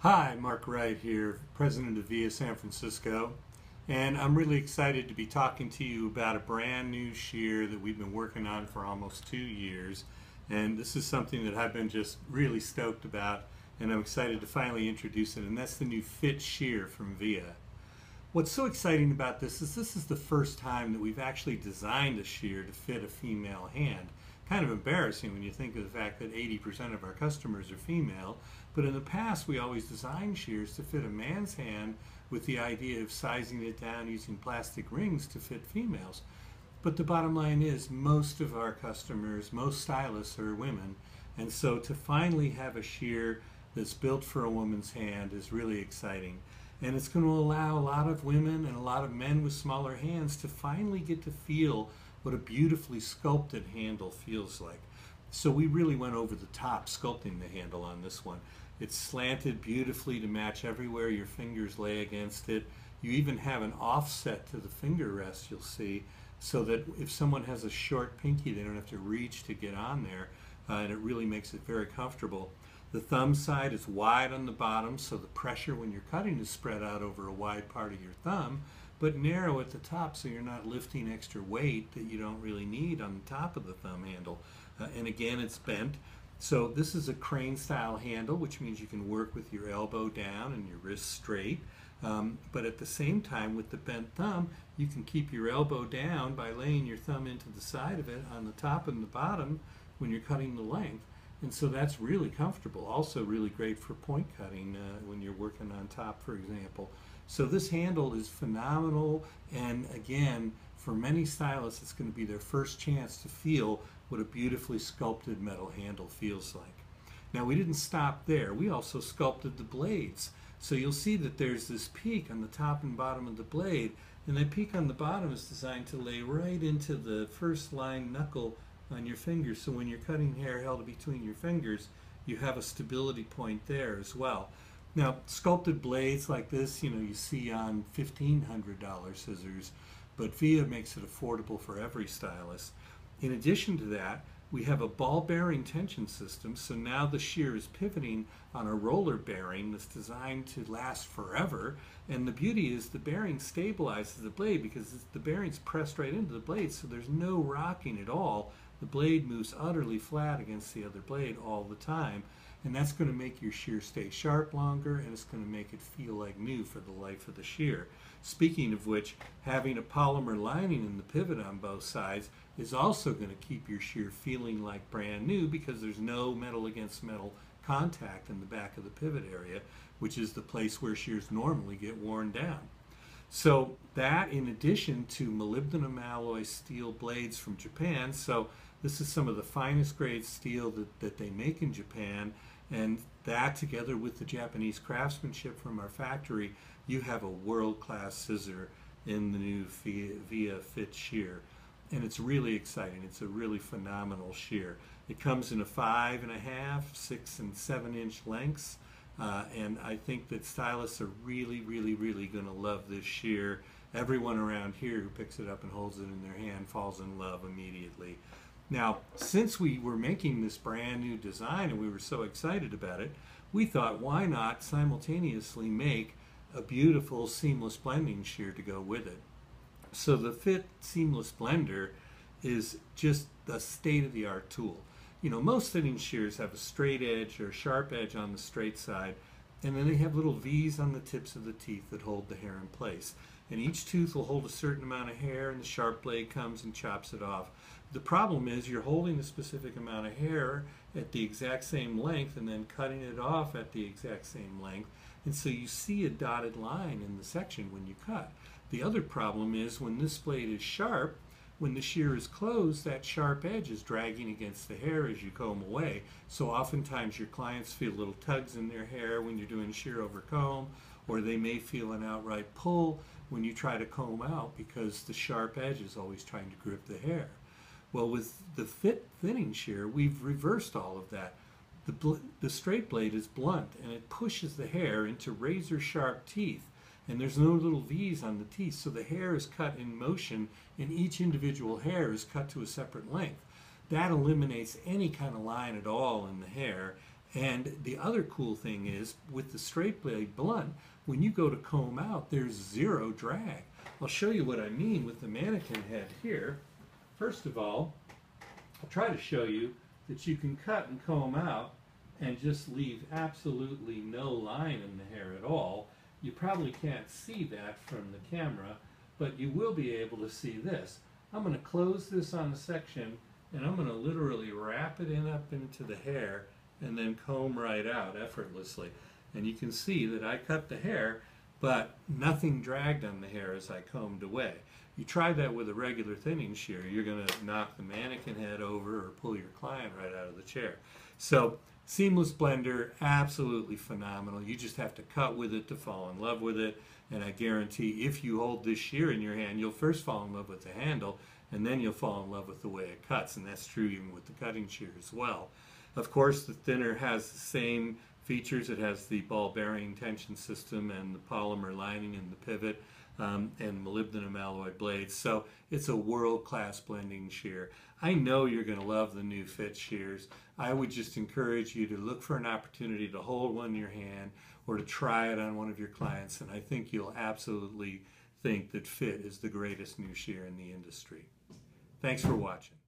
Hi, Mark Wright here, President of VIA San Francisco, and I'm really excited to be talking to you about a brand new shear that we've been working on for almost 2 years. And this is something that I've been just really stoked about, and I'm excited to finally introduce it, and that's the new Fit shear from VIA. What's so exciting about this is the first time that we've actually designed a shear to fit a female hand. Kind of embarrassing when you think of the fact that 80% of our customers are female, but in the past we always designed shears to fit a man's hand with the idea of sizing it down using plastic rings to fit females. But the bottom line is most of our customers, most stylists are women, and so to finally have a shear that's built for a woman's hand is really exciting. And it's going to allow a lot of women and a lot of men with smaller hands to finally get to feel what a beautifully sculpted handle feels like. So we really went over the top sculpting the handle on this one. It's slanted beautifully to match everywhere your fingers lay against it. You even have an offset to the finger rest, you'll see, so that if someone has a short pinky, they don't have to reach to get on there, and it really makes it very comfortable. The thumb side is wide on the bottom, so the pressure when you're cutting is spread out over a wide part of your thumb, but narrow at the top so you're not lifting extra weight that you don't really need on the top of the thumb handle. And again, it's bent. So this is a crane style handle, which means you can work with your elbow down and your wrist straight. But at the same time, with the bent thumb, you can keep your elbow down by laying your thumb into the side of it on the top and the bottom when you're cutting the length. And so that's really comfortable. Also really great for point cutting when you're working on top, for example. So this handle is phenomenal, and again, for many stylists, it's going to be their first chance to feel what a beautifully sculpted metal handle feels like. Now, we didn't stop there. We also sculpted the blades. So you'll see that there's this peak on the top and bottom of the blade, and that peak on the bottom is designed to lay right into the first line knuckle on your finger. So when you're cutting hair held between your fingers, you have a stability point there as well. Now, sculpted blades like this, you see on $1,500 scissors, but VIA makes it affordable for every stylist. In addition to that, we have a ball bearing tension system, so now the shear is pivoting on a roller bearing that's designed to last forever, and the beauty is the bearing stabilizes the blade because the bearing's pressed right into the blade, so there's no rocking at all. The blade moves utterly flat against the other blade all the time, and that's going to make your shear stay sharp longer, and it's going to make it feel like new for the life of the shear. Speaking of which, having a polymer lining in the pivot on both sides is also going to keep your shear feeling like brand new because there's no metal against metal contact in the back of the pivot area, which is the place where shears normally get worn down. So that, in addition to molybdenum alloy steel blades from Japan, so this is some of the finest grade steel that they make in Japan, and that together with the Japanese craftsmanship from our factory, you have a world-class scissor in the new VIA Fit shear. And it's really exciting. It's a really phenomenal shear. It comes in a 5.5, 6, and 7-inch lengths. And I think that stylists are really, really, really going to love this shear. Everyone around here who picks it up and holds it in their hand falls in love immediately. Now, since we were making this brand new design and we were so excited about it, we thought, why not simultaneously make a beautiful seamless blending shear to go with it? So the Fit Seamless Blender is just the state-of-the-art tool. Most thinning shears have a straight edge or a sharp edge on the straight side, and then they have little V's on the tips of the teeth that hold the hair in place. And each tooth will hold a certain amount of hair, and the sharp blade comes and chops it off. The problem is you're holding a specific amount of hair at the exact same length and then cutting it off at the exact same length, and so you see a dotted line in the section when you cut. The other problem is when this blade is sharp, when the shear is closed, that sharp edge is dragging against the hair as you comb away. So oftentimes your clients feel little tugs in their hair when you're doing shear over comb, or they may feel an outright pull when you try to comb out because the sharp edge is always trying to grip the hair. Well, with the Fit thinning shear, we've reversed all of that. The straight blade is blunt and it pushes the hair into razor sharp teeth. And there's no little V's on the teeth, so the hair is cut in motion and each individual hair is cut to a separate length. That eliminates any kind of line at all in the hair, And the other cool thing is with the straight blade blunt, when you go to comb out, there's zero drag. I'll show you what I mean with the mannequin head here. First of all, I'll try to show you that you can cut and comb out and just leave absolutely no line in the hair at all. You probably can't see that from the camera, but you will be able to see this. I'm going to close this on a section and I'm going to literally wrap it in up into the hair and then comb right out effortlessly. And you can see that I cut the hair, but nothing dragged on the hair as I combed away. You try that with a regular thinning shear, you're going to knock the mannequin head over or pull your client right out of the chair. So seamless blender, absolutely phenomenal. You just have to cut with it to fall in love with it. And I guarantee if you hold this shear in your hand, you'll first fall in love with the handle, and then you'll fall in love with the way it cuts. And that's true even with the cutting shear as well. Of course, the thinner has the same features. It has the ball bearing tension system and the polymer lining and the pivot and molybdenum alloy blades. So it's a world-class blending shear. I know you're going to love the new Fit shears. I would just encourage you to look for an opportunity to hold one in your hand or to try it on one of your clients, and I think you'll absolutely think that Fit is the greatest new shear in the industry. Thanks for watching.